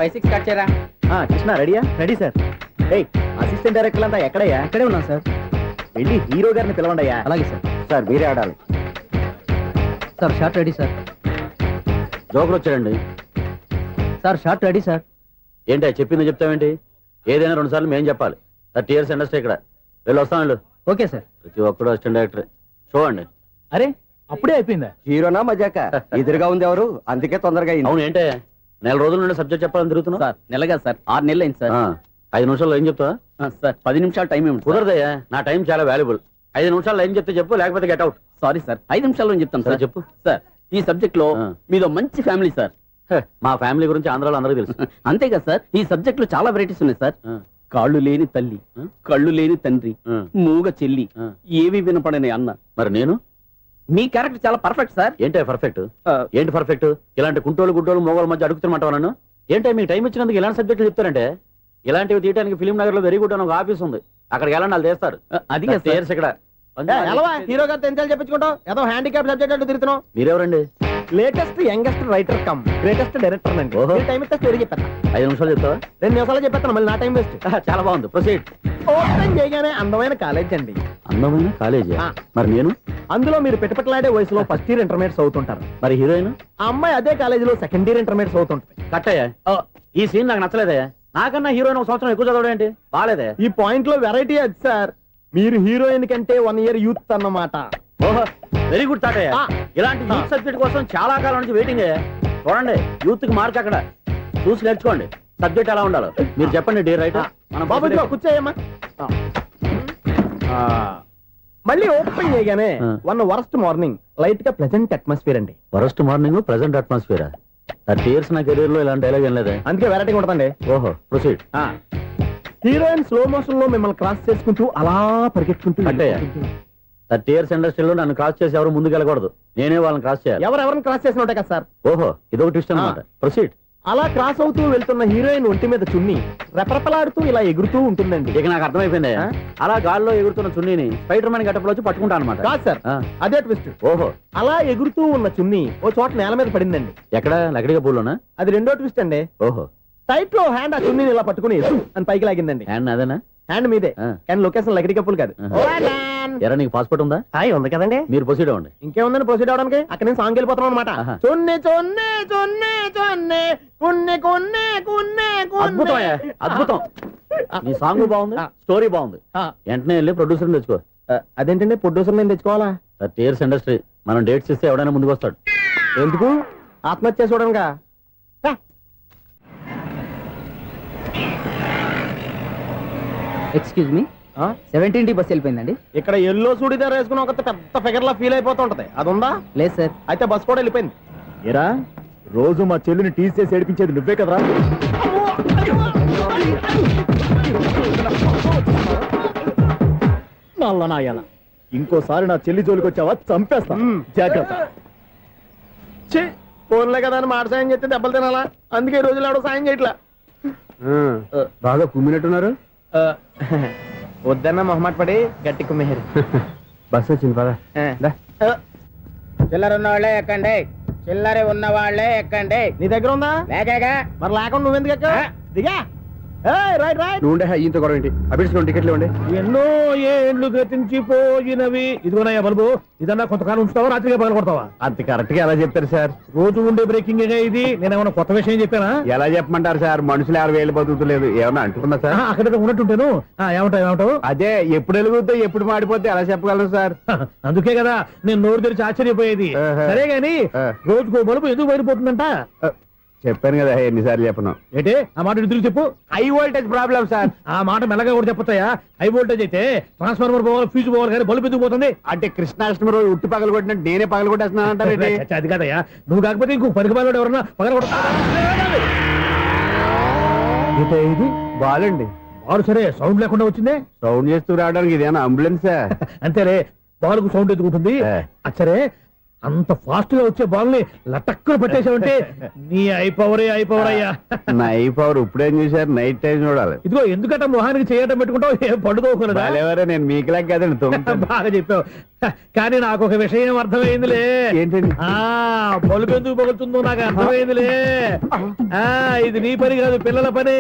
5-6 start చేయరా. కృష్ణ రెడీయా? Ready sir. Assistant director అంతా ఎక్కడయ్యా? ఇక్కడే ఉన్నాం సార్. వెళ్ళి హీరో గారిని పిలవండి అయ్యా. అలాగే సార్. సార్ మీరే ఆడాలి sir. Short ready sir. Joker వచ్చాడండి సార్ షార్ట్ రెడీ సార్. ఏంటి చెప్పింది చెప్తావేంటి? ఏదైనా 2 సార్లు మేం చెప్పాలి. 30 years ఇండస్ట్రీ ఇక్కడ. వెళ్ళి వస్తాం వెళ్ళు. Okay sir. ప్రతి ఒక్కడు అసిస్టెంట్ డైరెక్టర్. చూడండి. అరే అప్పుడే అయిపోయిందా? హీరోనా మజాక? ఎదురుగా ఉంది ఎవరు, అందుకే తొందరగా అయింది. అవును ఏంటే 4 రోజుల నుండి సబ్జెక్ట్ చెప్పాలని తిరుగుతున్నా సార్. నెలగా సార్, 6 నెలలు అయింది సార్. 5 నిమిషాల్లో ఏం చెప్తా సార్? 10 నిమిషాలు టైం ఏమి కుదరదయ్యా. నా టైం చాలా వాల్యుబుల్. 5 నిమిషాల్లో ఏం చెప్తే చెప్పు, లేకపోతే గెట్ అవుట్. సారీ సార్, 5 నిమిషాల్లో చెప్తాం సార్. చెప్పు సార్. ఈ సబ్జెక్ట్ లో మీదో మంచి ఫ్యామిలీ సార్. మా ఫ్యామిలీ గురించి ఆంధ్రాలో అందరికీ తెలుసు. అంతేగా సార్, ఈ సబ్జెక్ట్ లో చాలా వెరైటీస్ ఉన్నాయి సార్. కాళ్ళు లేని తల్లి, కళ్ళు లేని తండ్రి, మూగ చెల్లి, ఏవి వినపడని అన్న. మరి నేను మీ క్యారెక్టర్ చాలా పర్ఫెక్ట్ సార్. ఏంటే పర్ఫెక్ట్? ఏంటి పర్ఫెక్ట్? ఇలాంటి కుంటోలు గుడ్డోలు మోగోల మధ్య అడుగుతున్నమాట నన్ను. ఏంటంటే మీకు టైం ఇచ్చినందుకు ఇలాంటి సబ్జెక్టులు చెప్తారంటే, ఇలాంటివి తీయడానికి ఫిలిం నగర్ లో వెరీ గుడ్ అని ఒక ఆఫీస్ ఉంది. అక్కడికి వెళ్ళండి, వాళ్ళు చేస్తారు. అది ఇక్కడ హీరో గారు తెంచాలి చెప్పించుకుంటాం. ఏదో హ్యాండిక్యాప్ సబ్జెక్ట్ అంటూ తిరుగుతున్నాం. మీరెవరండి? Latest youngest writer cum greatest director అండి. టైం ఇస్తే స్టోరీ చెప్పేస్తా. 5 నిమిషాలు చెప్తావా? 2 నిమిషాలు చెప్పేస్తాను, మళ్ళీ నా టైం వేస్ట్. చాలా బాగుంది, ప్రొసీడ్. ఓపెన్ చేయగానే అందమైన కాలేజ్ అండి. అందమైన కాలేజీ? మరి నేను అందులో మీరు పెట్టుపట్లాడే వయసులో ఫస్ట్ ఇయర్ ఇంటర్మీడియట్స్ అవుతుంటారు. మరి హీరోయిన్? ఆ అమ్మాయి అదే కాలేజీలో సెకండ్ ఇయర్ ఇంటర్మీడియట్స్ అవుతుంటాయి. కట్టయ్యా, ఈ సీన్ నాకు నచ్చలేదయ్యా. నాకన్నా హీరోయిన్ 1 సంవత్సరం ఎక్కువ చదవడం ఏంటి? బాగాలేదే. ఈ పాయింట్ లో వెరైటీ అది సార్. మీరు హీరోయిన్ కంటే 1 year యూత్ అన్నమాట. ఓహో, వెరీ గుడ్ తాటయ్య. ఇలాంటి యూత్ సబ్జెక్ట్ కోసం చాలా కాలం నుంచి వెయిటింగ్. చూడండి, యూత్ కి మార్క్ అక్కడ చూసి నేర్చుకోండి. సబ్జెక్ట్ ఎలా ఉండాలో మీరు చెప్పండి. డే రైటర్ కూర్చోయమ్మా. మళ్ళీ ఓపెన్ చేయగానే వన్ వరస్ట్ మార్నింగ్, లైట్ గా ప్లెజెంట్ అట్మాస్ఫియర్ అండి. Worst morning, present atmosphere. 30 years నా కెరీర్ లో ఇలాంటి డైలాగ్ ఏం లేదే. అందుకే వెరైటీ ఉంటుందండి. ఓహో, ప్రొసీడ్. హీరోయిన్ స్లో మోషన్ లో మిమ్మల్ని క్రాస్ చేసుకుంటూ అలా పరిగెత్తుకుంటూ అంటే 30 years ఇండస్ట్రీలో నన్ను క్రాస్ చేసి ఎవరు ముందుకు వెళ్ళకూడదు. నేనే వాళ్ళని క్రాస్ చేయాలి. ఎవరెవరిని క్రాస్ చేసిన ఉంటాయి కదా సార్. ఓహో, ఇదొక ట్విస్ట్ అన్నమాట. ప్రొసీడ్. అలా క్రాస్ అవుతూ వెళ్తున్న హీరోయిన్ ఒంటి మీద చున్ని రెపరెపలాడుతూ ఇలా ఎగురుతూ ఉంటుందండి. ఇక నాకు అర్థమైపోయింది. అలా గాల్లో ఎగురుతున్న చున్నీని స్పైడర్ మ్యాన్ గెటప్లో వచ్చి పట్టుకుంటా అనమాట. కాదు సార్, అదే ట్విస్ట్. ఓహో, అలా ఎగురుతూ ఉన్న చున్ని ఓ చోట నేల మీద పడిందండి. ఎక్కడ? లకడిగా పూలోనా? అది రెండో ట్విస్ట్ అండి. ఓహో, టైట్ లో హ్యాండ్ ఆ చున్నీని ఇలా పట్టుకుని అని పైకి లాగిందండి. హ్యాండ్ అదేనా? హ్యాండ్ మీదే, కానీ లొకేషన్ లకడి కప్పులు కాదు. ఎరా, నీకు పాస్పోర్ట్ ఉందా? ఉంది కదండి. మీరు ప్రొసీడ్ అవ్వండి. ఇంకేముందని ప్రొసీడ్ అవడానికి? అక్కడ నేను సాంగ్ వెళ్ళిపోతున్నాం అనమాట. చున్ని చున్ని చున్ని చున్ని కున్ని కున్ని కున్ని. అద్భుతం, అద్భుతం. ఈ సాంగ్ బాగుంది, స్టోరీ బాగుంది. వెంటనే వెళ్ళి ప్రొడ్యూసర్ తెచ్చుకో. అదేంటండి ప్రొడ్యూసర్ నేను తెచ్చుకోవాలా? 30 years ఇండస్ట్రీ, మనం డేట్స్ ఇస్తే ఎవడైనా ముందుకు వస్తాడు. ఎందుకు? ఆత్మహత్య చూడనుగా. Excuse me, 17D bus వెళ్ళిపోయిందండి. ఇక్కడ ఎల్లో చూడిదార్ వేసుకుని ఒక పెద్ద ఫిగర్ లా ఫీల్ అయిపోతుంటది, అది ఉందా? లేదు సార్. అయితే బస్ కూడా వెళ్ళిపోయింది. ఏరా, రోజు మా చెల్లిని టీస్ చేసి ఏడిపించేది నువ్వే కదరా? నాయన, ఇంకోసారి నా చెల్లి జోలికి వచ్చావా చంపేస్తా, జాగ్రత్త. ఫోన్లే కదా అని మాట సాయం చేస్తే దెబ్బలు తినాలా? అందుకే ఈ రోజులు ఎవడో సాయం చేయట్లా. బాగా కుమ్మినట్టున్నారు. వద్దన్న మొహమాట పడి గట్టి కుమ్మేరు. బస్ వచ్చింది పద. చిల్లర ఉన్న వాళ్ళే ఎక్కండి, చిల్లర ఉన్న వాళ్ళే ఎక్కండి. నీ దగ్గర ఉందా? లేకగా. మరి లేకుండా నువ్వెందుకు ఎక్కావు? దిగా. Right right. నువ్వు ఇంత గొడవ ఏంటి? అభిడ్చుకోండి, టికెట్లు ఇవ్వండి. ఎన్నో ఏండ్లు గతించిపోయినవి. ఇదిగోనయ్యా బల్బు, ఇదన్నా కొంతకాలం ఉంచుతావా, రాత్రిగా పగల కొడతావా? అంత కరెక్ట్ గా ఎలా చెప్తారు సార్? రోజు ఉండే బ్రేకింగ్ ఇది. నేనేమన్నా కొత్త విషయం చెప్పానా? ఎలా చెప్పమంటారు సార్? మనుషులు 60 ఏళ్ళు బతుకుతలేదు, ఏమన్నా అంటున్నా సార్? అక్కడ ఉన్నట్టుంటాను. ఏమంటావు? అదే, ఎప్పుడు వెలుగుతో ఎప్పుడు మాడిపోతే ఎలా చెప్పగలరు సార్? అందుకే కదా నేను నోరు తెరిచి ఆశ్చర్యపోయేది. సరే గాని రోజుకో బల్బు ఎందుకు బయటపోతుందంట? చెప్పాను కదా, ఎన్నిసార్లు చెప్పను. ఏంటి ఆ మాట తిరిగి చెప్పు. High voltage problem sir. ఆ మాట మెల్లగా కూడా చెప్పొచ్చాయా? హై వోల్టేజ్ అయితే ట్రాన్స్ఫార్మర్ పోవాలి, ఫ్యూజ్ పోవాలి, కానీ బల్బు ఎందుకు పోతుంది? అంటే కృష్ణాష్టమి రోజు ఉట్టి పగలు కొట్టినట్టు నేనే పగలు కొట్టేస్తున్నాను అంటారు. అది కాదయ్యా, నువ్వు కాకపోతే ఇంకో పనికి బాగా ఎవరన్నా పగల కొడతా. ఇది బాలండి. బాలు సరే, సౌండ్ లేకుండా వచ్చిందే. సౌండ్ చేస్తూ రావడానికి ఇదేనా అంబులెన్స్? అంతేలే, బాలుకు సౌండ్ ఎదుగుతుంది. సరే, అంత ఫాస్ట్ గా వచ్చే బాల్ ని లటక్కులు పట్టేసావంటే నీ అయిపోవరే అయ్యా. నైట్ పవర్ ఇప్పుడేం చూసారు, నైట్ టైం చూడాలి. ఇదిగో ఎందుకంటే మొహానికి చేయటం పెట్టుకుంటావు, ఏం పడుకోకూడదా? ఎవరే నేను మీకులా కదండి బాగా చెప్పావు. కానీ నాకు ఒక విషయం అర్థమైందిలే. ఏంటండి? బలుపు ఎందుకు పగులుతుందో నాకు అర్థమైందిలే. ఇది నీ పని కాదు, పిల్లల పని.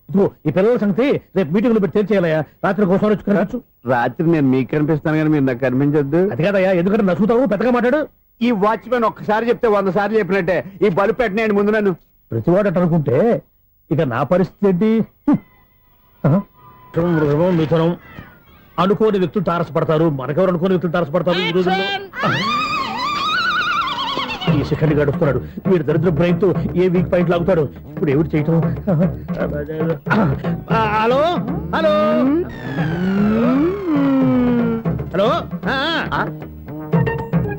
ఇదిగో ఈ పిల్లల సంగతి రేపు మీటింగ్ లో పెట్టి తెలిసేయాలయ్యా. రాత్రి కోసం వచ్చుకోవచ్చు. రాత్రి నేను మీకు కనిపిస్తాను కానీ మీరు నాకు కనిపించొద్దు. అది కాదయ్యా, ఎందుకంటే నచ్చుతావు, పెద్దగా మాట్లాడు. ఈ వాచ్మెన్ ఒక్కసారి చెప్తే 100 సార్లు చెప్పినట్టే. ఈ బల్బు పెట్టినాయండి ముందు నన్ను. ప్రతివాడు అట్ట అనుకుంటే ఇక నా పరిస్థితి ఏంటి? మిథునం అనుకోని వ్యక్తులు తారసపడతారు. మనకెవరు అనుకోని వ్యక్తులు తారసపడతారు ఈ రోజుల్లో? ఈ సెకండ్ గడుపుతున్నాడు వీడు దరిద్ర బ్రెయిన్ తో ఏ వీక్ పాయింట్ లాగుతాడు. ఇప్పుడు ఎవరు చేయటం? Hello hello hello.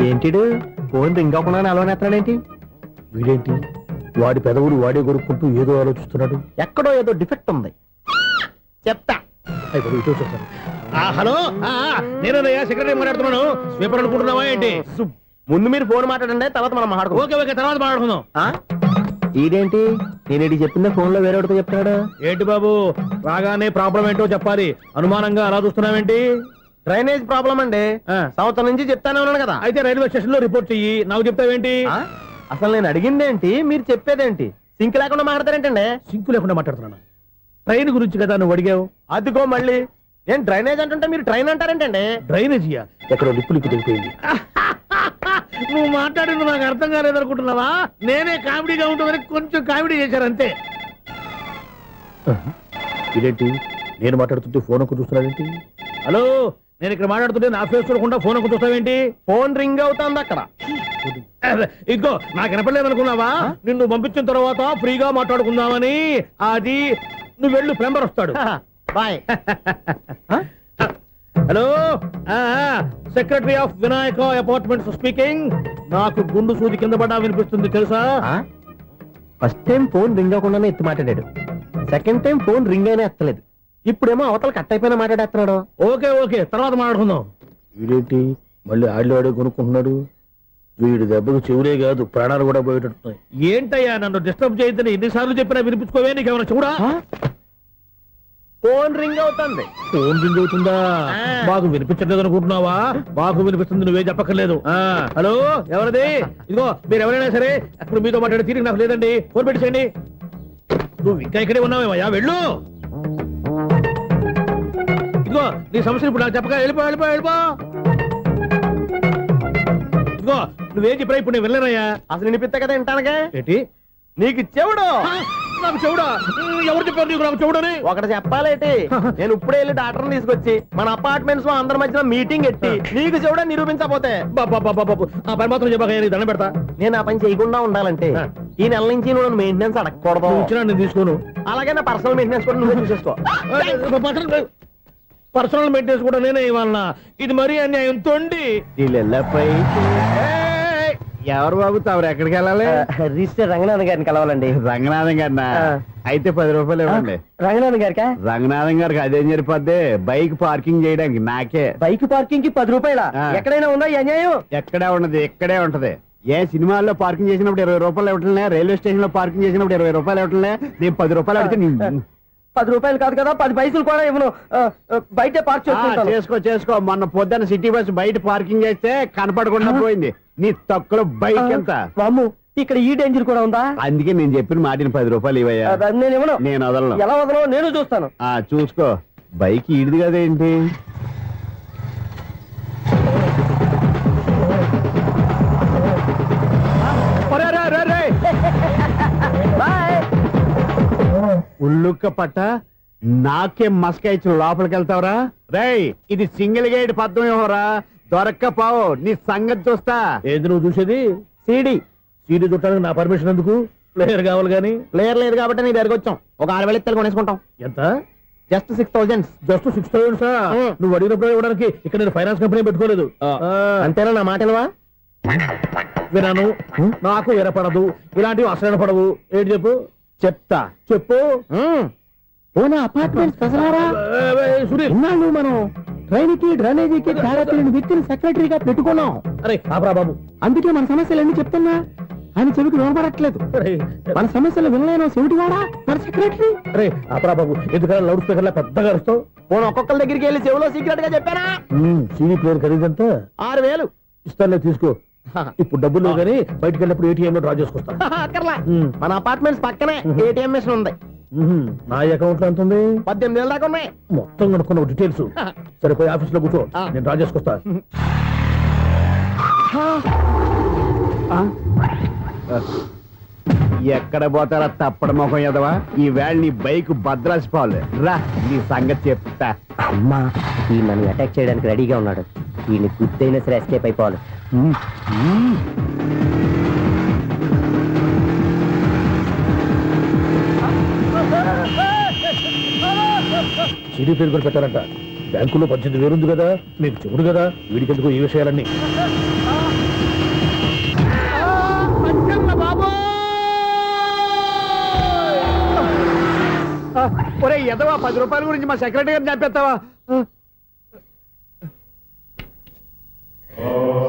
ఏంటిడు ఫోన్ రింగ్ అవ్వకుండా అలవనేస్తాడేంటి? వీడేంటి వాడి పెదవులు వాడే కొరుక్కుంటూ ఏదో ఆలోచిస్తున్నాడు. ఎక్కడో ఏదో డిఫెక్ట్ ఉంది. చెప్తా. అయిపోయి ఇటు వచ్చేస్తాను. హలో, నేనయ్యా సెక్రటరీ మాట్లాడుతున్నాను. స్వీపర్ అనుకుంటున్నావా ఏంటి? ముందు మీరు ఫోన్ మాట్లాడండి, తర్వాత మనం మాట్లాడుకో. ఓకే ఓకే, తర్వాత మాట్లాడుకుందాం. ఇదేంటి నేను చెప్పిందే ఫోన్ లో వేరే చెప్తాడు? ఏంటి బాబు రాగానే ప్రాబ్లం ఏంటో చెప్పాలి. అనుమానంగా అలా చూస్తున్నావేంటి? డ్రైనేజ్ ప్రాబ్లం అండి. సంవత్సరం నుంచి చెప్తానే ఉన్నాను కదా. అయితే రైల్వే స్టేషన్ లో రిపోర్ట్ చెయ్యి. నాకు చెప్తావేంటి? అసలు నేను అడిగిందేంటి, మీరు చెప్పేదేంటి? సింక్ లేకుండా మాట్లాడతారేంటండి? సింకు లేకుండా మాట్లాడుతున్నాను. ట్రైన్ గురించి కదా నువ్వు అడిగావు. అదిగో మళ్ళీ నేను డ్రైనేజ్ అంటుంటే మీరు ట్రైన్ అంటారేంటండి? డ్రైనేజీయా? ఎక్కడో లిప్పులిక్కు దిగిపోయింది. నువ్వు మాట్లాడింది నాకు అర్థం కాలేదనుకుంటున్నావా? నేనే కామెడీగా ఉంటుందని కొంచెం కామెడీ చేశారు అంతే. ఇదేంటి నేను మాట్లాడుతుంటే ఫోన్ ఒక్క చూస్తున్నావేంటి? హలో, నేను ఇక్కడ మాట్లాడుతుంటే నా ఫేస్ చూడకుండా ఫోన్ ఒక్క చూస్తావేంటి? ఫోన్ రింగ్ అవుతుంది అక్కడ. ఇదిగో నాకు వినపడలేదు అనుకున్నావా? నిన్ను పంపించిన తర్వాత ఫ్రీగా మాట్లాడుకుందామని. అది నువ్వు వెళ్ళు, ప్లంబర్ వస్తాడు. Bye. Hello, secretary of Vinayaka apartments speaking. నాకు గుండు సూది కింద పడ్డా వినిపిస్తుంది తెలుసా? ఫస్ట్ టైం ఫోన్ రింగ్ అవ్వకుండానే ఎత్తి మాట్లాడాడు. సెకండ్ టైం ఫోన్ రింగ్ అయినా ఎత్తలేదు. ఇప్పుడేమో అవతల కట్ అయిపోయినా మాట్లాడేస్తున్నాడు. ఓకే ఓకే, తర్వాత మాట్లాడుకుందాం. వీడేంటి మళ్ళీ ఆడిలో కొనుక్కుంటున్నాడు? వీడి దెబ్బకు చెవులే కాదు ప్రాణాలు కూడా పోయేటట్టున్నాయి. ఏంటయ్యా నన్ను డిస్టర్బ్ చేయొద్దని ఎన్నిసార్లు చెప్పినా వినిపించుకోవే? నీకేమైనా చూడా? ఫోన్ రింగ్ అవుతుంది. ఫోన్ రింగ్ అవుతుందా? మాకు వినిపించట్లేదు అనుకుంటున్నావా? మాకు వినిపిస్తుంది, నువ్వే చెప్పక్కర్లేదు. హలో, ఎవరిది? ఇదిగో మీరు ఎవరైనా సరే ఇప్పుడు మీతో మాట్లాడే తీరిక నాకు లేదండి. ఫోన్ పెట్టేసేయండి. నువ్వు ఇంకా ఇక్కడే ఉన్నావేమయ్యా, వెళ్ళు. ఇదిగో నీ సమస్యలు ఇప్పుడు నాకు చెప్పక వెళ్ళిపో వెళ్ళిపో వెళ్ళిపో. ఇదిగో నువ్వేం చెప్పరా ఇప్పుడు నేను వెళ్ళానయ్యా. అసలు వినిపిస్తా కదా వింటానగా. ఏంటి నీకు చెవుడు? నాకు చెవుడా? ఎవరు చెప్పారు నీకు నాకు చెవుడని? ఒకటి చెప్పాలేటి, నేను ఇప్పుడే వెళ్ళి డాక్టర్ని తీసుకొచ్చి మన అపార్ట్మెంట్స్ లో అందరి మధ్యన మీటింగ్ ఎట్టి నీకు చెవుడని నిరూపించకపోతే ఆ పని మాత్రం చెప్పక దండం పెడతా. నేను ఆ పని చేయకుండా ఉండాలంటే ఈ నెల నుంచి నువ్వు మెయింటెనెన్స్ అడగకూడదు. ఇచ్చినా నేను తీసుకోను. అలాగే నా పర్సనల్ మెయింటెనెన్స్ కూడా నువ్వే చూసేసుకో. పర్సనల్ మెయింటెనెన్స్ కూడా నేనే ఇవ్వాలన్నా? ఇది మరీ అన్యాయం తోండి. ఎవరు బాబు తవరు ఎక్కడికి వెళ్ళాలి? రిజిస్టర్ రంగనాథ్ గారిని కలవాలండి. రంగనాథం గారినా? అయితే 10 రూపాయలు ఇవ్వండి. రంగనాథ్ గారికా? రంగనాథం గారికి అదేం సరిపోద్ది, బైక్ పార్కింగ్ చేయడానికి. నాకే బైక్ పార్కింగ్ కి 10 రూపాయల? ఎక్కడైనా ఉందా ఈ అన్యాయం? ఎక్కడే ఉండదు, ఇక్కడే ఉంటది. ఏ సినిమాల్లో పార్కింగ్ చేసినప్పుడు 20 రూపాయలు ఇవ్వట్లే, రైల్వే స్టేషన్ లో పార్కింగ్ చేసినప్పుడు 20 రూపాయలు ఇవ్వట్లే. నేను 10 రూపాయలు అడిగితే 10 రూపాయలు కాదు కదా, 10 పైసలు కూడా ఇవ్వను. బయట పార్క్ చేసుకుంటాను. చేసుకో. మొన్న పొద్దున్న సిటీ బస్ బయట పార్కింగ్ చేస్తే కనపడకుండా పోయింది. నీ తక్కువ బైక్ ఎంత? వామ్ము, ఇక్కడ ఈ డేంజర్ కూడా ఉందా? అందుకే నేను చెప్పిన మాటిని 10 రూపాయలు ఇవ్వయ్యా. నేను ఇవ్వను. నేను వదలను. ఎలా వదలను? నేను చూస్తాను. చూసుకో. బైక్ ఈడిది కదేంటి? ఉల్లుక్క పట్ట నాకే మస్కా ఇచ్చిన లోపలికి వెళ్తావరా? రేయ్, ఇది సింగిల్ గేట్ పద్మం ఇవ్వరా? దొరక్కపోవు, నీ సంగతి చూస్తా. ఏది నువ్వు చూసేది? సీడీ చుట్టానికి నా పర్మిషన్ ఎందుకు? ప్లేయర్ కావాలి గానీ. ప్లేయర్ లేదు కాబట్టి నీ దగ్గరకు వచ్చాం. ఒక 6,000 ఇత్తలు కొనేసుకుంటాం. ఎంత? జస్ట్ 6,000. జస్ట్ 6,000? నువ్వు అడిగినప్పుడు ఇవ్వడానికి ఇక్కడ నేను ఫైనాన్స్ కంపెనీ పెట్టుకోలేదు. అంతేనా? నా మాటలువా? వినాను, నాకు వినపడదు. ఇలాంటివి అసలు వినపడవు. ఏంటి చెప్పు? చెప్తా. చెప్పు. అపార్ట్మెంట్ సునీల్, మనం ట్రైన్ కి డ్రైనేజీకి తేడా తెలియని వ్యక్తిని సెక్రటరీగా పెట్టుకున్నాం. అరే ఆపరా బాబు. అందుకే మన సమస్యలన్నీ చెప్తున్నా ఆయన చెవికి వినపడట్లేదు. అరే మన సమస్యలు వినలేను చెవిటివాడా మన సెక్రటరీ. అరే ఆపరా బాబు, ఎందుకన్నా లౌడ్ స్పీకర్ లా పెద్దగా అరుస్తావు? పోను ఒక్కొక్కరి దగ్గరికి వెళ్ళి చెవిలో సీక్రెట్ గా చెప్పానా? CD player ఖరీదంతా 6,000. ఇస్తానులే, తీసుకో. ఇప్పుడు డబ్బులు లేవు కానీ బయటకు వెళ్ళినప్పుడు ఏటీఎం లో డ్రా చేసుకొస్తా. అక్కర్లా, మన అపార్ట్మెంట్స్ పక్కనే ఏటీఎం మిషన్ ఉంది. నా అకౌంట్ లో ఎంత ఉంది? 18,000 దాకా ఉన్నాయి. మొత్తం కనుక్కున్న డీటెయిల్స్. సరిపోయి ఆఫీస్ లో కూర్చో, నేను డ్రా చేసుకొస్తా. ఎక్కడ పోతారా తప్పడ మొహం ఎదవా? ఈ వేళ నీ బైక్ భద్రాసి పాలు రా, నీ సంగతి చెప్తా. అమ్మా ఈ నన్ను అటాక్ చేయడానికి రెడీగా ఉన్నాడు. ఈయన గుద్దైనా సరే ఎస్కేప్ అయిపోవాలి. సీడీ ప్లేయర్ కూడా పెట్టారంట. బ్యాంకులో 18,000 ఉంది కదా, మీకు చెవుడు కదా, వీడికి ఎందుకు ఈ విషయాలన్నీ? ఒరే ఎదవా, 10 రూపాయల గురించి మా సెక్రటరీ గారిని చంపేస్తావా?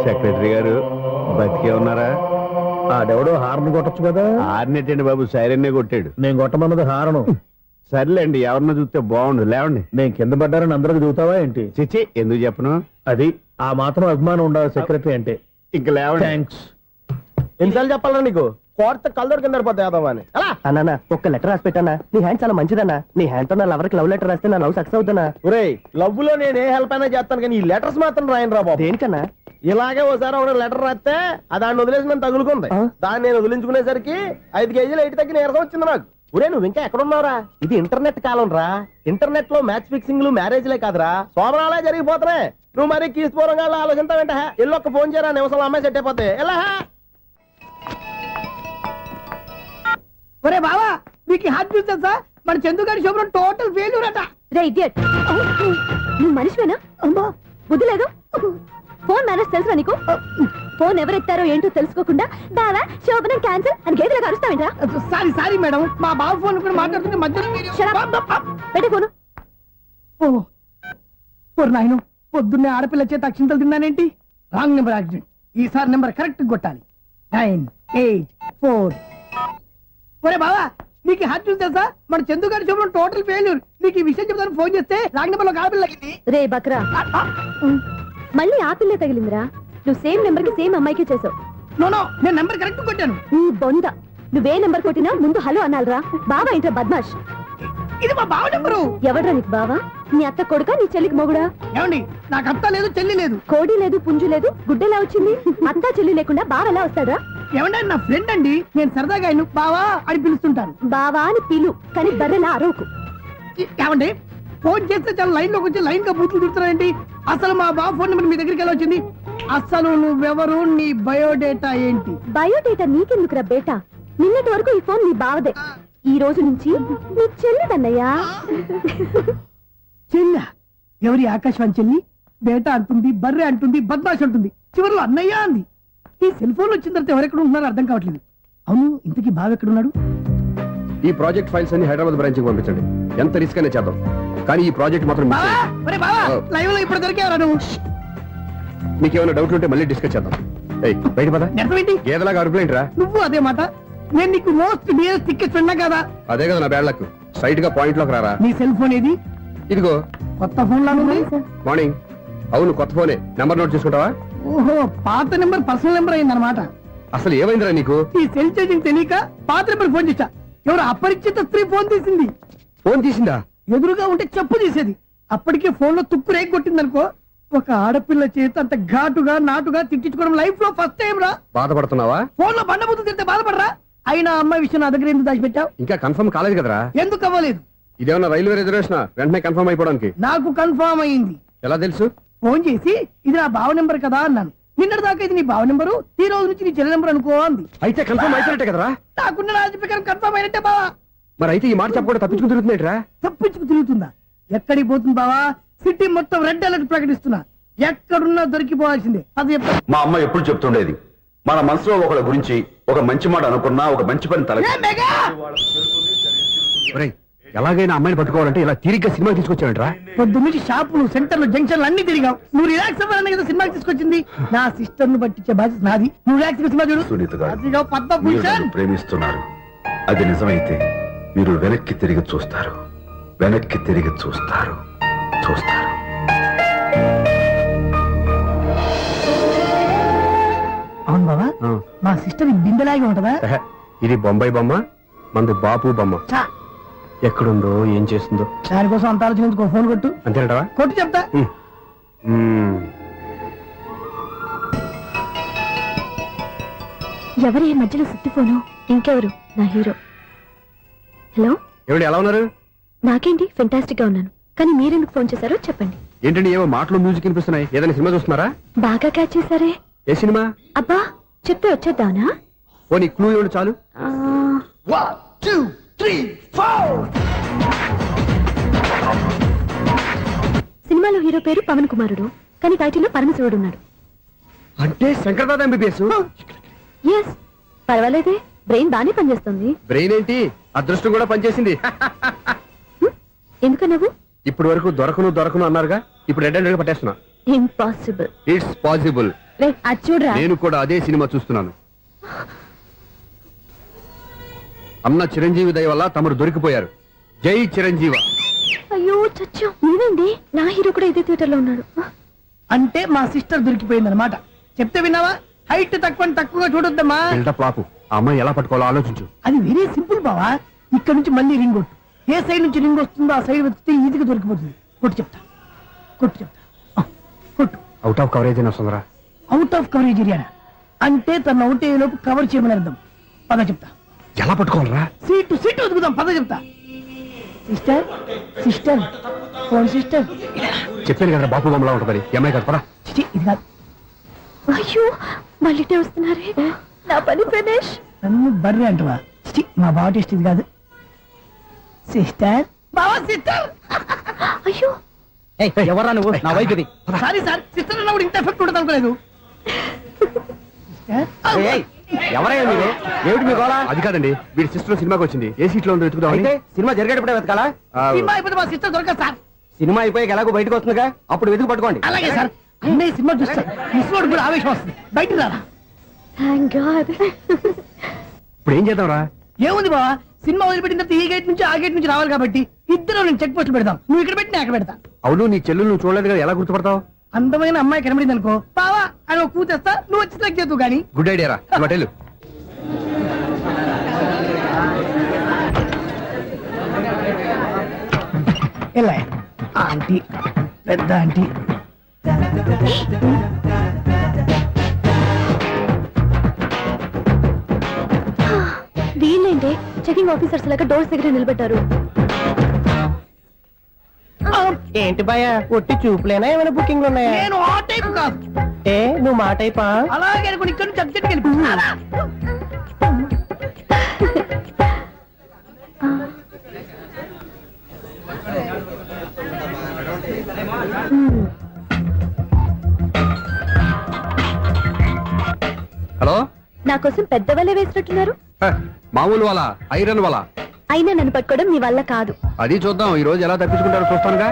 సెక్రటరీ గారు బతికే ఉన్నారా? ఆడెవడో హార్న్ కొట్టచ్చు కదా. ఆరినట్టండి బాబు, సైరన్నే కొట్టాడు. నేను కొట్టమన్నది హారను. సర్లేండి, ఎవరన్నా చూస్తే బాగుండు. లేవండి. నేను కింద పడ్డారని అందరికి దిగుతావా ఏంటి? చిచ్చి, ఎందుకు చెప్పను? అది ఆ మాత్రం అభిమానం ఉండాలి సెక్రటరీ అంటే. ఇంక లేవండి. థ్యాంక్స్. ఎన్నిసార్లు చెప్పాలా నీకు? కోర్త కలర్ కింద పడిపోతాయి యాదవా అని. అన్నా ఒక్క లెటర్ రాసి పెట్టానా? నీ హ్యాండ్ చాలా మంచిదన్నా. నీ హ్యాండ్ తో నా లవర్కి లవ్ లెటర్ రాస్తే నా లవ్ సక్సెస్ అవుతానా? ఒరే, లవ్ లో నేను ఏ హెల్ప్ అయినా చేస్తాను, కానీ ఈ లెటర్స్ మాత్రం రాయను రా బాబు. దేనికన్నా? ఇలాగే ఓసారి ఒక లెటర్ రాస్తే దాన్ని వదిలేసి నన్ను తగులుకుంది. దాన్ని నేను వదిలించుకునేసరికి 5 కేజీలు 8 తగ్గి నీరసం వచ్చింది నాకు. ఒరే, నువ్వు ఇంకా ఎక్కడున్నావురా? ఇది ఇంటర్నెట్ కాలం రా. ఇంటర్నెట్ లో మ్యాచ్ ఫిక్సింగ్లు మ్యారేజ్లే కాదురా, సోమరాలే జరిగిపోతున్నాయి. నువ్వు మరి కీస్పూరంగా ఆలోచించావంట. ఎల్లొక్క ఫోన్ చేయరా, నిమిషంలో అమ్మాయి సెట్ అయిపోతాయి. ఎలా? ఒరే బావా, మీకు హార్ట్ చూస్తా మన చందుగారి శుభ్రం టోటల్ ఫెయిల్యూర్ అట. రే ఇడియట్, నువ్వు మనిషివేనా? అమ్మా బుద్ధి లేదు. ఫోన్ మేనేజ్ తెలుసా నీకు? ఫోన్ ఎవరెత్తారో ఏంటో తెలుసుకోకుండా బావా శోభనం క్యాన్సిల్ అని గేదెలకు అరుస్తావేంట్రా? సారీ సారీ మేడం, మా బావ ఫోన్ కూడా మాట్లాడుతుంటే మధ్యలో మీరు- Shut up. పెట్టే ఫోను. ఓ నాయను, పొద్దున్నే ఆడపిల్ల చేత అక్షింతలు తిన్నానేంటి? Wrong number accident. ఈసారి నెంబర్ కరెక్ట్ కొట్టాలి. 9, 8, 4. ఒరే బావా, నీకు హార్ట్ చూసి తెలుసా? మన చందుగారి శుభ్రం టోటల్ ఫెయిల్యూర్. నీకు ఈ విషయం చెప్తాను ఫోన్ చేస్తే రాంగ్ నెంబర్ లో ఆడపిల్ల తగ్గింది. రే బక్రా, మళ్ళీ ఆ పిల్లే తగిలిందిరా. నువ్వు సేమ్ నెంబర్ కి సేమ్ అమ్మాయికే చేసావు. నో నో, నేను నెంబర్ కరెక్ట్ కొట్టాను. నీ బొంద, నువ్వే నెంబర్ కొట్టినా ముందు హలో అనాలిరా. బావా ఏంట్రా బద్మాష్? ఇది మా బావ నెంబరు. ఎవడ్రా నీకు బావా? నీ అత్త కొడుకా, నీ చెల్లికి మొగుడా? ఏమండి, నాకు అత్త లేదు చెల్లి లేదు. కోడి లేదు పుంజు లేదు, గుడ్డెలా వచ్చింది? అత్త చెల్లి లేకుండా బావ ఎలా వస్తాడా? ఏమంటే నా ఫ్రెండ్ అండి, నేను సరదాగా ఆయన బావా అని పిలుస్తుంటాను. బావా అని పిలు, కానీ బర్రెలా అరవకు. ఏమండి, ఫోన్ చేస్తే చాలా లైన్ లోకి వచ్చి లైన్ గా బూతులు తిడుతున్నాయండి. అసలు మా బావ ఫోన్ నెంబర్ మీ దగ్గరికి ఎలా వచ్చింది? అసలు నువ్వెవరు, నీ బయోడేటా ఏంటి? బయోడేటా నీకెందుకురా బేటా? నిన్నటి వరకు ఈ ఫోన్ నీ బావదే, ఈ రోజు నుంచి నీ చెల్లిదన్నయ్యా. చెల్ల ఎవరి? ఆకాశవాణి చెల్లి. బేటా అంటుంది, బర్రె అంటుంది, బద్మాష్ అంటుంది, చివరిలో అన్నయ్య అంది. ఈ సెల్ ఫోన్ వచ్చిన తర్వాత ఎవరెక్కడ ఉంటున్నారో అర్థం కావట్లేదు. అవును, ఇంతకీ బావ ఎక్కడున్నాడు? ఈ ప్రాజెక్ట్ ఫైల్స్ అన్ని హైదరాబాద్ బ్రాంచ్ కి పంపించండి. ఎంత రిస్క్ అయినా చేద్దాం, కానీ ఈ ప్రాజెక్ట్ మాత్రం మిస్ బావా, అయ్యింది. ఒరే బావా, లైవ్ లో ఇప్పుడు దొరికేవరా నువ్వు? మీకు ఏమైనా డౌట్లు ఉంటే మళ్ళీ డిస్కస్ చేద్దాం. ఏయ్, బయట పద. నెరవేంటి? గేదలాగా అరుపులేంట్రా? నువ్వు అదే మాట. నేను నీకు మోస్ట్ డియరెస్ట్ టికెట్స్ ఉన్నా కదా. అదే కదా నా బ్యాడ్ లక్. స్ట్రైట్ గా పాయింట్ లోకి రారా. నీ సెల్ ఫోన్ ఏది? ఇదిగో. కొత్త ఫోన్ లాగా ఉంది. మార్నింగ్. అవును, కొత్త ఫోనే. నెంబర్ నోట్ చేసుకుంటావా? ఓహో, పాత నెంబర్ పర్సనల్ నెంబర్ అయిందన్నమాట. అసలు ఏమైందిరా నీకు? ఈ సెల్ చేంజింగ్ తెలియక పాత నెంబర్ ఫోన్ చేశా. ఎవరు అపరిచిత స్త్రీ ఫోన్ తీసింది. ఫోన్ తీసిందా? ఎదురుగా ఉంటే చెప్పు తీసేది. అప్పటికే ఫోన్ లో తుక్కు రేగి కొట్టిందనుకో. ఒక ఆడపిల్ల చేత అంత ఘాటుగా నాటుగా తిట్టించుకోవడం లైఫ్ లో ఫస్ట్ టైం రా. బాధపడుతున్నావా? ఫోన్ లో బండబుద్ధి తింటే బాధపడరా? అయినా అమ్మాయి విషయం నా దగ్గర ఎందుకు దాచిపెట్టావు? ఇంకా కన్ఫర్మ్ కాలేదు కదరా. ఎందుకు అవ్వలేదు? ఇదేమన్నా రైల్వే రిజర్వేషన్? వెంటనే కన్ఫర్మ్ అయిపోవడానికి. నాకు కన్ఫర్మ్ అయింది. ఎలా తెలుసు? ఫోన్ చేసి ఇది నా బావ నెంబర్ కదా అన్నాను. నిన్నటి దాకా ఇది నీ బావ నెంబరు, ఈ రోజు నుంచి నీ చెల్లి నెంబర్ అనుకో అంది. అయితే కన్ఫర్మ్ అయిపోయినట్టే కదరా. నాకున్న రాజు ప్రకారం కన్ఫర్మ్ అయినట్టే బావా. మరి అయితే ఈ మాట చెప్పకుండా తప్పించుకుని తిరుగుతున్నట్రా? తప్పించుకు తిరుగుతుందా? ఎక్కడికి పోతుంది బావా? సిటీ మొత్తం రెడ్ అలర్ట్ ప్రకటిస్తున్నా. ఎక్కడున్నా దొరికిపోవాల్సిందే. అది చెప్తా. మా అమ్మ ఎప్పుడు చెప్తుండేది, మన మనసులో ఒకళ్ళ గురించి ఒక మంచి మాట అనుకున్నా, ఒక మంచి పని తల ఏ మెగా! ఒరేయ్, ఎలాగైనా అమ్మాయిని పట్టుకోవాలంటే ఇలా తిరిగ్గా సినిమా తీసుకొచ్చావంటరా? పొద్దు నుంచి షాపులు సెంటర్లు జంక్షన్లు అన్ని తిరిగావు. నువ్వు రిలాక్స్ అవ్వాలని కదా సినిమాకి తీసుకొచ్చింది. నా సిస్టర్ ను పట్టించే బాధ్యత నాది. నువ్వు రిలాక్స్ సినిమా చూడు. సునీత గారు, అదిగో మీరు పద్మభూషణ్. నన్ను ప్రేమిస్తున్నారు. అది నిజమైతే మీరు వెనక్కి తిరిగి చూస్తారు. వెనక్కి తిరిగి చూస్తారు. చూస్తారు. అవును బాబా, మా సిస్టర్ బిందెలాగే ఉంటదా? ఎహె, ఇది బొంబాయి బొమ్మ, మంది బాపు బొమ్మ. చా, ఎక్కడుందో ఏం చేస్తుందో దానికోసం అంత ఆలోచించుకో. ఫోన్ కొట్టు. అంతేనటవా? కొట్టు చెప్తా. ఎవరి ఈ మధ్యలో సుత్తి ఫోను? ఇంకెవరు? నా హీరో. హలో, ఏమిటి ఎలా ఉన్నారు? నాకేంటి ఫెంటాస్టిక్ గా ఉన్నాను, కానీ మీరెందుకు ఫోన్ చేశారో చెప్పండి. ఏంటండి ఏవో మాటలు మ్యూజిక్ వినిపిస్తున్నాయి. ఏదైనా సినిమా చూస్తున్నారా? బాగా క్యాచ్ చేశారే. ఏ సినిమా? అబ్బా, చెప్తే వచ్చేద్దానా? ఓ నీ క్లూ ఇవ్వండి చాలు. ఆ, 1 2 3 4. సినిమాలో హీరో పేరు పవన్ కుమారుడు, కానీ టైటిల్లో పరమశివుడు ఉన్నాడు. అంటే శంకర్దాద ఎంబీబీఎస్. ఎస్, పర్వాలేదే, బ్రెయిన్ బానే పనిచేస్తుంది. బ్రెయిన్ ఏంటి, అదృష్టం కూడా పనిచేసింది. ఎందుకన్నావు? ఇప్పటి వరకు దొరకను అన్నారుగా, ఇప్పుడు రెడ్ హ్యాండెడ్ గా పట్టేస్తున్నా. ఇంపాసిబుల్. It's possible. అది చూడరా. నేను కూడా అదే సినిమా చూస్తున్నాను. అన్న చిరంజీవి దయ వల్ల తమరు దొరికిపోయారు. జై చిరంజీవ. అయ్యో చచ్చా, నేనండి, నా హీరో కూడా ఇదే థియేటర్ లో ఉన్నాడు. అంటే మా సిస్టర్ దొరికిపోయింది అనమాట. చెప్తే విన్నావా? హైట్ తక్కువగా చూడొద్దమ్మా. బిల్డప్ లాపు. ఆ అమ్మాయి ఎలా పట్టుకోవాలో ఆలోచించు. అది వెరీ సింపుల్ బావా. ఇక్కడ నుంచి మళ్ళీ రింగ్ కొట్టు. ఏ సైడ్ నుంచి రింగ్ వస్తుందో ఆ సైడ్ వెతికితే ఈజీగా దొరికిపోతుంది. కొట్టు చెప్తా. ఆ, కొట్టు. అవుట్ ఆఫ్ కవరేజ్ అయినా వస్తుందరా? అవుట్ ఆఫ్ కవరేజ్ ఏరియా అంటే తన అవుట్ అయ్యే లోపు కవర్ చేయమని అర్థం. పద చెప్తా. ఎలా పట్టుకోవాలరా? సీటు వెతుకుదాం. పద చెప్తా. Sister phone sister. చెప్పాను కదా బాపు బొమ్మలా ఉంటుందని. ఈ అమ్మాయి కదా పరా. చిచి, ఇది కాదు. అయ్యో, మళ్ళీ వస్తున్నారే, నా పని ఫినిష్. నన్ను బర్రె అంటవా? చిచి, మా బావ టేస్ట్ ఇది కాదు. సిస్టర్, బావా సిస్టర్. అయ్యో, ఎవరా నువ్వు? నా వైపు ఇది. సారీ సార్, సిస్టర్ అన్నప్పుడు ఇంత ఎఫెక్ట్ ఉండదు అనుకోలేదు. ఎవరయ్యా మీరు? ఏమిటి మీ గోళ? అది కాదండి, వీడి సిస్టర్ సినిమాకి వచ్చింది. ఏ సీట్ లో ఉందో వెతుకుదాం. అయితే సినిమా జరిగేటప్పుడే వెతకాలా? సినిమా అయిపోతే మా సిస్టర్ దొరకదు సార్. సినిమా అయిపోయాక ఎలాగో బయటకు వస్తుందిగా, అప్పుడు వెతుకు పట్టుకోండి. అలాగే సార్. అన్నయ్య సినిమా చూస్తారు, మిస్వాడు కూడా ఆవేశం వస్తుంది. బయట రారా. Thank God. ఇప్పుడు ఏం చేద్దాం రా? ఏముంది బావా, సినిమా వదిలిపెట్టిన తర్వాత ఈ గేట్ నుంచి ఆ గేట్ నుంచి రావాలి కాబట్టి ఇద్దరు నేను చెక్ పోస్టులు పెడతాం. నువ్వు ఇక్కడ పెట్టి నేను అక్కడ పెడతా. అవును, నీ చెల్లెలు నువ్వు చూడలేదు కదా, ఎలా గుర్తుపడతావు? అందమైన అమ్మాయి కనబడింది అనుకో, బావా అని ఒక కూతేస్తా, నువ్వు వచ్చి సెలెక్ట్ చేద్దు కానీ. గుడ్ ఐడియా రా. హోటల్ ఎలా ఆంటీ, పెద్ద ఆంటీ. వీళ్ళేంటే చెకింగ్ ఆఫీసర్స్ లాగా డోర్స్ దగ్గర నిలబెట్టారు. ఏంటి భయ, ఒట్టి చూపులేనా ఏమైనా బుకింగ్లు ఉన్నాయా? నేను ఆ టైప్ కాదు. ఏ నువ్వు మా టైపా? అలాగే అనుకుని ఇక్కడ నుంచి అర్జెంట్కి వెళ్ళిపోతున్నా. హలో. నా కోసం పెద్ద వలే వేసినట్టున్నారు. మామూలు వాళ్ళ ఐరన్ వాళ్ళ. అయినా నన్ను పట్టుకోవడం మీ వల్ల కాదు. అది చూద్దాం, ఈ రోజు ఎలా తప్పించుకుంటారో చూస్తానుగా.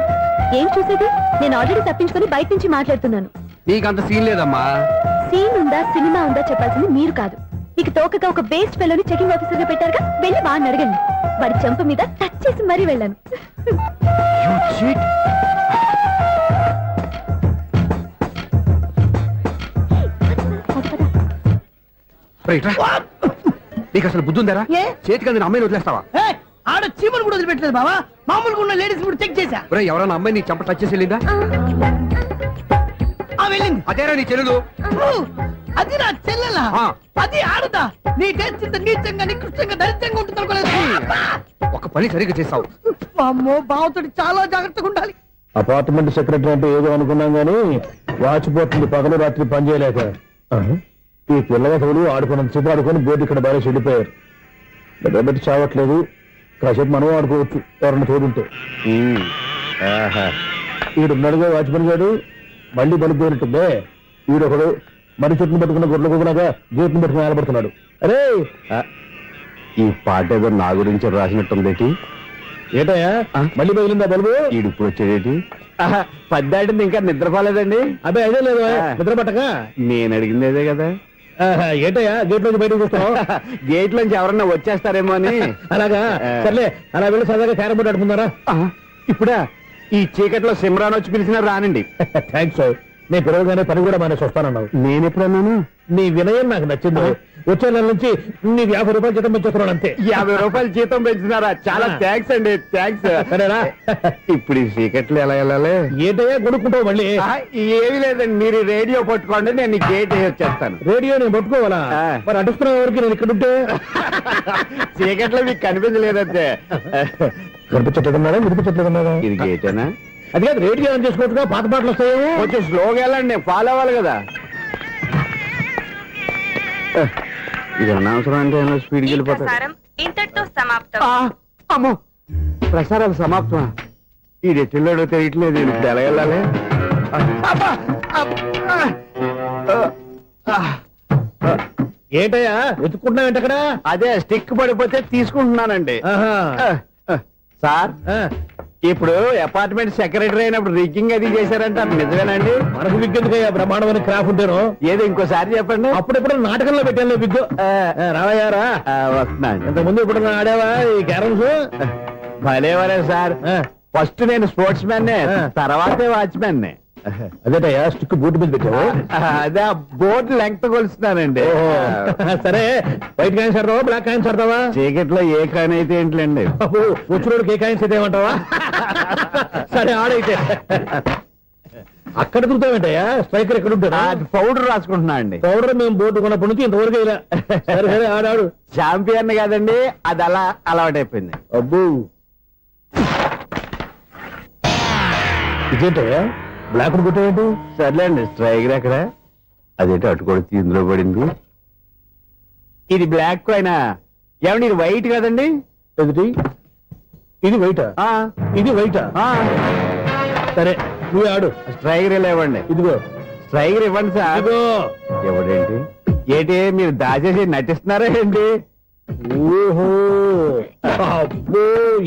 ఏం చూసేది? నేను ఆల్రెడీ తప్పించుకొని బయట నుంచి మాట్లాడుతున్నాను. నీకంత సీన్ లేదమ్మా. సీన్ ఉందా సినిమా ఉందా చెప్పాల్సింది మీరు కాదు. మీకు తోకగా ఒక బేస్ట్ ఫెలోని చెకింగ్ ఆఫీసర్ గా పెట్టారుగా, వెళ్ళి వాడిని అడగండి. వాడి చెంప మీద టచ్ చేసి మరీ వెళ్ళాను. నీకు అసలు బుద్ధి ఉందారా? ఏ? చేతికి అందిన అమ్మాయిని వదిలేస్తావా? ఏయ్, ఆడ చీమలు కూడా వదిలిపెట్టలేదు బావా. మామూలుగా ఉన్న లేడీస్ కూడా చెక్ చేశా. ఎవరైనా అమ్మాయి నీ చెంప టచ్ చేసి వెళ్ళిందా? వెళ్ళింది. అదేరా నీ చెల్లెలు. అది నా చెల్లెలా? ఆ. అది ఆడదా? నీ టేస్ట్ ఇంత నీచంగా నికృష్టంగా దరిద్రంగా ఉంటుంది అనుకోలేదు. ఒక పని సరిగ్గా చేస్తావు. అమ్మో, బావతోటి చాలా జాగ్రత్తగా ఉండాలి. అపార్ట్మెంట్ సెక్రటరీ అంటే ఏదో అనుకున్నాం గానీ వాచిపోతుంది పగలు రాత్రి పని చేయలేక. ఈ పిల్లగతులు ఆడుకున్నంత సేపు ఆడుకొని బోర్డు ఇక్కడ బాగా చెడిపోయారు. నిద్రబెట్టి చావట్లేదు. కాసేపు మనం ఆడుకోవచ్చు ఎవరన్నా తోడుంటే. ఈడున్నాడుగా వాచ్మెన్ గారు, మళ్ళీ బలుపు పోయినట్టుందే. ఈడొకడు మరి చెట్టును పట్టుకున్న గొడ్ల కుక్కలాగా గేట్ను పట్టుకుని నిలబడుతున్నాడు. అరే, ఈ పాట ఏదో నా గురించి రాసినట్టుంది. ఏటయ్యా మళ్ళీ పగిలిందా బల్బు? ఈడు ఇప్పుడు వచ్చేది పద్దాటింది ఇంకా నిద్రపోలేదండి. అదే అదే లేదు నిద్ర పట్టక. నేను అడిగింది అదే కదా. ఏటయ్యా గేట్ నుంచి బయటకు చూస్తావు? గేట్ లోంచి ఎవరన్నా వచ్చేస్తారేమో అని. అలాగా సర్లే, అలా వెళ్ళి సరదాగా క్యారం బోర్డు ఆడుకుందారా? ఇప్పుడా ఈ చీకట్లో సిమ్రాన్ వచ్చి పిలిచినా రానండి. థ్యాంక్స్. నేను పిలవగానే పని కూడా మానేసి వస్తానన్నావు. నేను ఎప్పుడన్నాను? నీ వినయం నాకు నచ్చింది. వచ్చే నెల నుంచి నీ 50 రూపాయలు జీతం పెంచుతున్నాను అంతే. 50 రూపాయలు జీతం పెంచుతున్నారా? చాలా థ్యాంక్స్ అండి, థ్యాంక్స్. సరేనా? ఇప్పుడు ఈ చీకట్లు ఎలా వెళ్ళాలి? ఏంటయ్యా కొనుక్కుంటావు మళ్ళీ? ఏమీ లేదండి, మీరు రేడియో పట్టుకోండి, నేను గేట్ వచ్చేస్తాను. రేడియో నేను పట్టుకోవాలా? మరి అడుస్తున్న వరకు నేను ఇక్కడ ఉంటే చీకట్లో మీకు కనిపించలేదంటే. కనిపించట్లేదన్నారా వినిపించట్లేదన్నారా? ఇది గేటేనా? అది కాదు, రేడియో ఆన్ చేసుకోవచ్చుగా, పాత పాటలు వస్తాయి. కొంచెం స్లోగా వెళ్ళండి, నేను ఫాలో అవ్వాలి కదా. ఇది అనవసరం అంటే స్పీడ్కి వెళ్ళిపోతాడు. ఇంతటితో సమాప్తం. అమ్మో, ప్రసారాలు సమాప్తం. ఈ రెట్టిల్లోడో తెలియట్లేదు, ఇప్పుడు ఎలా వెళ్ళాలి? ఏంటయ్యా వెతుక్కుంటున్నావు ఏంటి అక్కడ? అదే స్టిక్ పడిపోతే తీసుకుంటున్నానండి. సార్, ఇప్పుడు అపార్ట్మెంట్ సెక్రటరీ అయినప్పుడు రిగ్గింగ్ అది చేశారంటే అది నిజమేనండి? మనకు విగ్గెందుకయ్యా, బ్రహ్మాండమైన క్రాఫ్ ఉంటాను. ఏదో ఇంకోసారి చెప్పండి. అప్పుడెప్పుడు నాటకంలో పెట్టాను విగ్గు. రావయ్యారా? వస్తున్నాను. ఇంతకుముందు ఇప్పుడు ఆడావా ఈ క్యారమ్స్? భలేవరే సార్, ఫస్ట్ నేను స్పోర్ట్స్ మ్యాన్, తర్వాతే వాచ్మెన్. అదేటయ్యా స్టిక్ బూట్ మీద పెట్టావు? అదే బోర్డు లెంగ్త్ కొలుస్తున్నానండి. సరే, వైట్ కాయిన్స్ ఆడతావా బ్లాక్ కాయిన్స్ ఆడతావా? చీకట్లో ఏ కాయిన్ అయితే ఏంటండి? వచ్చినోడికి ఏ కాయిన్స్ అయితే ఏమంటావా? సరే ఆడైతే. అక్కడ దిగుతావేంటయ్యా? స్ట్రైకర్ ఎక్కడ ఉంటాడా? పౌడర్ రాసుకుంటున్నా అండి. పౌడర్ మేము బోర్డు కొన్నప్పటి నుంచి ఇంతవరకు ఇలా. సరే సరే ఆడాడు. చాంపియన్ కాదండి, అది అలా అలవాటైపోయింది. అబ్బు, ఇదేంటయ్యా బ్లాక్ కొట్టావేంటి? సర్లేండి, స్ట్రైకర్ ఎక్కడ? అదేంటి అటు కొడితే ఇందులో పడింది. ఇది బ్లాక్ కాయినా? ఏమండి ఇది వైట్ కదండి? ఎదుటి ఇది వైటా? ఇది వైటా? సరే నువ్వు ఆడు. స్ట్రైకర్ ఇలా ఇవ్వండి. ఇదిగో స్ట్రైకర్ ఇవ్వండి సార్. ఇదిగో. ఎవడేంటి ఏంటి మీరు దాచేసి నటిస్తున్నారా ఏంటి? ఓహో, అబ్బో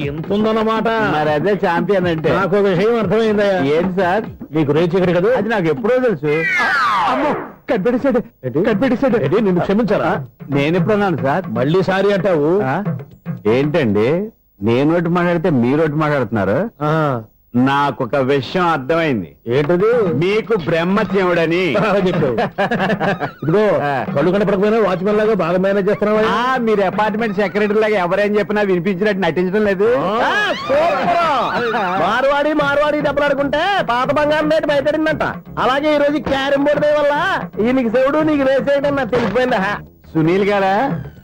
ఎంత ఉందన్నమాట. మరి అదే చాంపియన్ అంటే. నాకు ఒక విషయం అర్థమైందయ్యా. ఏంటి సార్? నీకు రేచి ఇక్కడ కదా? అది నాకు ఎప్పుడో తెలుసు. అమ్మో, కనిపెట్టేశాడు, కనిపెట్టేశాడు. నిన్ను క్షమించాలా? నేను ఎప్పుడన్నాను సార్? మళ్ళీ సారీ అంటావు? ఏంటండి నేను ఒకటి మాట్లాడితే మీరు ఒకటి మాట్లాడుతున్నారు? నాకు ఒక విషయం అర్థమైంది. ఏంటది? మీకు బ్రహ్మత్యముడని చెప్పావు. ఇదిగో కళ్ళు కనపడకపోయినా వాచ్మెన్ లాగా బాగా మేనేజ్ చేస్తున్నావా? మీరు అపార్ట్మెంట్ సెక్రటరీ లాగా ఎవరేం చెప్పినా వినిపించినట్టు నటించడం లేదు. మార్వాడి మార్వాడి దెబ్బలాడుకుంటే పాత బంగారం రేటు బయటడిందంట. అలాగే ఈ రోజు క్యారం బోర్డు వల్ల ఈయనకి శివుడు నీకు రేసేయడం నాకు తెలిసిపోయిందా? సునీల్ గారా,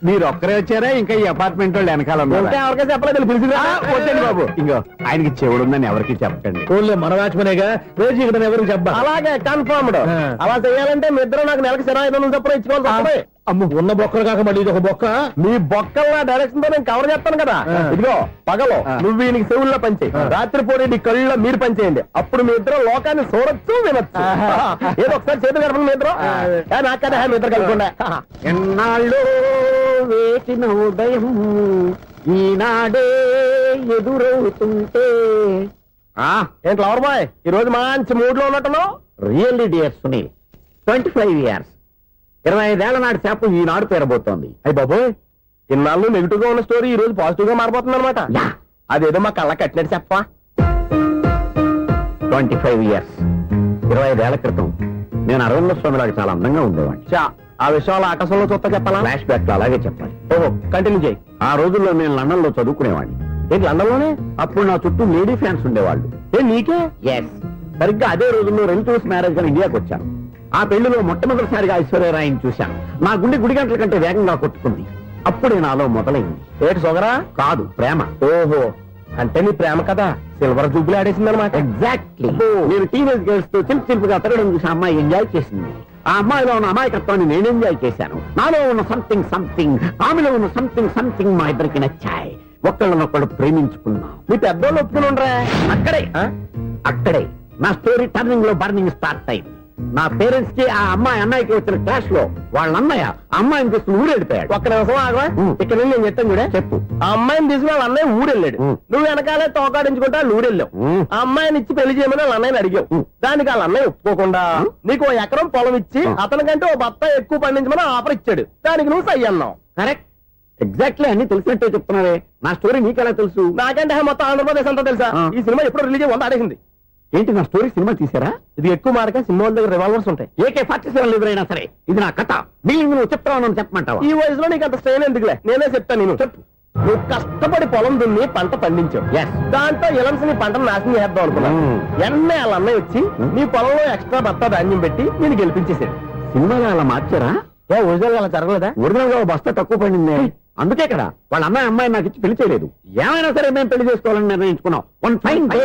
మీరు ఒక్కరే వచ్చారా ఇంకా ఈ అపార్ట్మెంట్ వాళ్ళు వెనకాల ఎవరికీ చెప్పలేదు, పిలిచిరా. వద్దండి బాబు, ఇంకో ఆయనకి చెవుడుందని ఎవరికి చెప్పకండి. మన వాచ్మనేగా రోజు ఇక్కడ ఎవరికి చెప్పా? అలాగే కన్ఫర్మ్డ్. అలా చేయాలంటే మీ ఇద్దరు నాకు నెలకు 25,000 చొప్పున ఇచ్చుకోవాలి తప్పదు. అమ్మ, ఉన్న బొక్కలు కాక మళ్ళీ ఇది ఒక బొక్క. మీ బొక్కల డైరెక్షన్ తో నేను కవర్ చేస్తాను కదా. ఇదిగో పగలో నువ్వు ఈయనకి చెవుల్లో పంచే, రాత్రి పూట నీ కళ్ళలో మీరు పనిచేయండి. అప్పుడు మీ ఇద్దరు లోకాన్ని చూడొచ్చు వినొచ్చు. ఏదో ఒకసారి చేతులు కలపండి మీ ఇద్దరు. నాకు కదా మీ ఇద్దరు కలపకుండా. ఎన్నాళ్ళు వేసిన ఉదయం ఈనాడే ఎదురవుతుంటే. ఏంటి లవర్ బాయ్, ఈ రోజు మంచి మూడ్ లో ఉన్నట్టున్నావు? రియల్లీ డియర్ సునీల్, 25 years 25 ఏళ్ల నాటి చేప ఈనాడు పేరబోతోంది. అయ్యి బాబోయ్, ఇన్నాళ్ళు నెగిటివ్ గా ఉన్న స్టోరీ ఈ రోజు పాజిటివ్ గా మారిపోతుంది అనమాట. అదేదో మా కళ్ళ కట్టినట్టు చెప్పా. 25 years 25 ఏళ్ల క్రితం నేను అరవింద స్వామిలాగా చాలా అందంగా ఉండేవాడిని. ఆ విషయాలు ఆకాశంలో చూస్తా చెప్పాలా? ఫ్లాష్ బ్యాక్ లో అలాగే చెప్పాలి. ఓహో, కంటిన్యూ చేయి. ఆ రోజుల్లో నేను లండన్ లో చదువుకునేవాడిని. ఏంటి లండన్ లోనే? అప్పుడు నా చుట్టూ లేడీ ఫ్యాన్స్ ఉండేవాళ్ళు. నీకే? ఎస్, సరిగ్గా అదే రోజుల్లో రిలేటివ్స్ మ్యారేజ్ గా ఇండియాకి వచ్చాను. ఆ పెళ్లిలో మొట్టమొదటిసారిగా ఐశ్వర్యరాయని చూశాను. నా గుండె గుడి గంటల కంటే వేగంగా కొట్టుకుంది. అప్పుడే నాలో మొదలైంది. ఏటి సొగరా? కాదు, ప్రేమ. ఓహో, అంటే నీ ప్రేమ కదా సిల్వర్ జూబ్లీ ఆడేసింది అనమాట. ఎగ్జాక్ట్లీ. నేను టీనేజ్ గర్ల్స్ తో చిలిపి చిలిపిగా తిరగడం చూసి అమ్మాయి ఎంజాయ్ చేసింది. ఆ అమ్మాయిలో ఉన్న అమాయకత్వాన్ని నేను ఎంజాయ్ చేశాను. నాలో ఉన్న సంథింగ్ ఆమెలో ఉన్న సంథింగ్ మా ఇద్దరికి నచ్చాయి. ఒక్కళ్ళనొక్కడు ప్రేమించుకున్నాం. మీ పెద్దోళ్ళు ఒప్పుకుని ఉండరా? అక్కడే నా స్టోరీ టర్నింగ్ లో బర్నింగ్ స్టార్ట్ అయింది. నా పేరెంట్స్ కి ఆ అమ్మాయి అన్నయ్యకి వచ్చిన క్లాష్ లో వాళ్ళ అన్నయ్య ఆ అమ్మాయిని తీసుకుని ఊరెళ్ళిపోయాడు. ఒక్క నిమిషం ఆగవా, ఇక్కడ నుండి నేను చెప్తాను కూడా. చెప్పు. ఆ అమ్మాయిని తీసుకుని వాళ్ళ అన్నయ్య ఊరెళ్ళాడు. నువ్వు వెనకాలే తోకాడించుకుంటా వాళ్ళు ఊరెళ్ళావు. ఆ అమ్మాయిని ఇచ్చి పెళ్లి చేయమని వాళ్ళ అన్నయ్యని అడిగావు. దానికి వాళ్ళ అన్నయ్య ఒప్పుకోకుండా నీకు 1 ఎకరం పొలం ఇచ్చి అతనికంటే 1 బత్త ఎక్కువ పండించమని ఆఫర్ ఇచ్చాడు. దానికి నువ్వు సై అన్నావు. కరెక్ట్, ఎగ్జాక్ట్లీ అన్ని తెలిసినట్టే చెప్తున్నావే. నా స్టోరీ నీకెలా తెలుసు? నాకంటే మొత్తం ఆంధ్రప్రదేశ్ అంతా తెలుసా. ఈ సినిమా ఎప్పుడు రిలీజ్ అయ్యి 100 ఆడేసింది. ఏంటి నా స్టోరీ సినిమా తీసారా? ఇది ఎక్కువ మార్క సినిమా వాళ్ళ దగ్గర రివాల్వర్స్ ఉంటాయి. AK-47 ఎదురైనా సరే ఇది నా కథ. బిల్లింగ్ నువ్వు చెప్తావు చెప్పమంటావా? ఈ వయసులో నీకు అంత స్ట్రెయిన్ ఎందుకులే, నేనే చెప్తాను. నేను చెప్పు. నువ్వు కష్టపడి పొలం దున్ని పంట పండించావు. Yes. దాంతో ఇలమ్స్ నీ పంటను నాశనం చేద్దాం అనుకున్నావు. ఎన్నే వాళ్ళ అన్నయ్య వచ్చి నీ పొలంలో ఎక్స్ట్రా బత్తా ధాన్యం పెట్టి నేను గెలిపించేసాడు. సినిమాలో అలా మార్చారా? ఒరిజినల్ అలా జరగలేదా? ఒరిజినల్ గా ఓ బస్తా తక్కువ పడింది. అందుకే కదా వాళ్ళ అమ్మాయి నాకు ఇచ్చి పెళ్లి చేయలేదు. ఏమైనా సరే మేము పెళ్లి చేసుకోవాలని నిర్ణయించుకున్నాం. One fine day.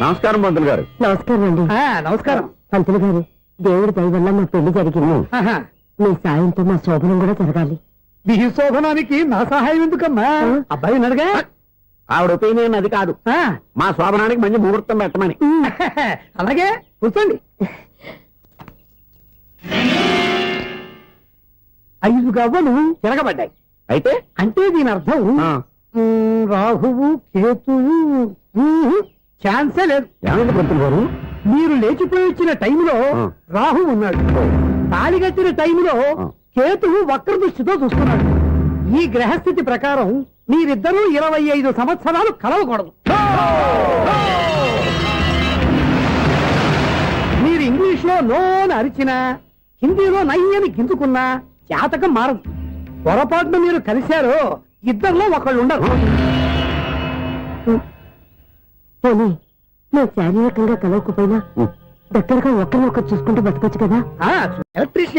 నమస్కారం పంతులు గారు. నమస్కారం అండి. నమస్కారం. పంతులు గారు, దేవుడి దయ వల్ల మా పెళ్లి జరిగింది. మీ సాయంతో మా శోభనం కూడా జరగాలి. మీ శోభనానికి నా సహాయం ఎందుకమ్మా? అబ్బాయి అడగా. ఆవిడ ఒపీనియన్ అది కాదు. మా శోభనానికి మంచి ముహూర్తం పెట్టమని. అలాగే కూర్చోండి. 5 గవ్వలు తిరగబడ్డాయి. అయితే అంటే దీని అర్థం రాహువు కేతువు ఛాన్సే లేదు. ఏమైంది పంతులు గారు? మీరు లేచిపోయి వచ్చిన టైంలో రాహు ఉన్నాడు. తాళిగట్టిన టైంలో కేతువు వక్ర దృష్టితో చూస్తున్నాడు. ఈ గ్రహస్థితి ప్రకారం మీరిద్దరూ 25 సంవత్సరాలు కలవకూడదు. మీరు ఇంగ్లీష్ లో నోని అరిచినా, హిందీలో నయ్యని గింజుకున్నా జాతకం మారదు. పొరపాటున మీరు కలిశారో ఇద్దరిలో ఒకళ్ళు ఉండరు. పోనీ మేము శారీరకంగా కలవకపోయినా దగ్గరగా ఒకరినొకరు చూసుకుంటూ బతకొచ్చు కదా. ఎలక్ట్రీషియన్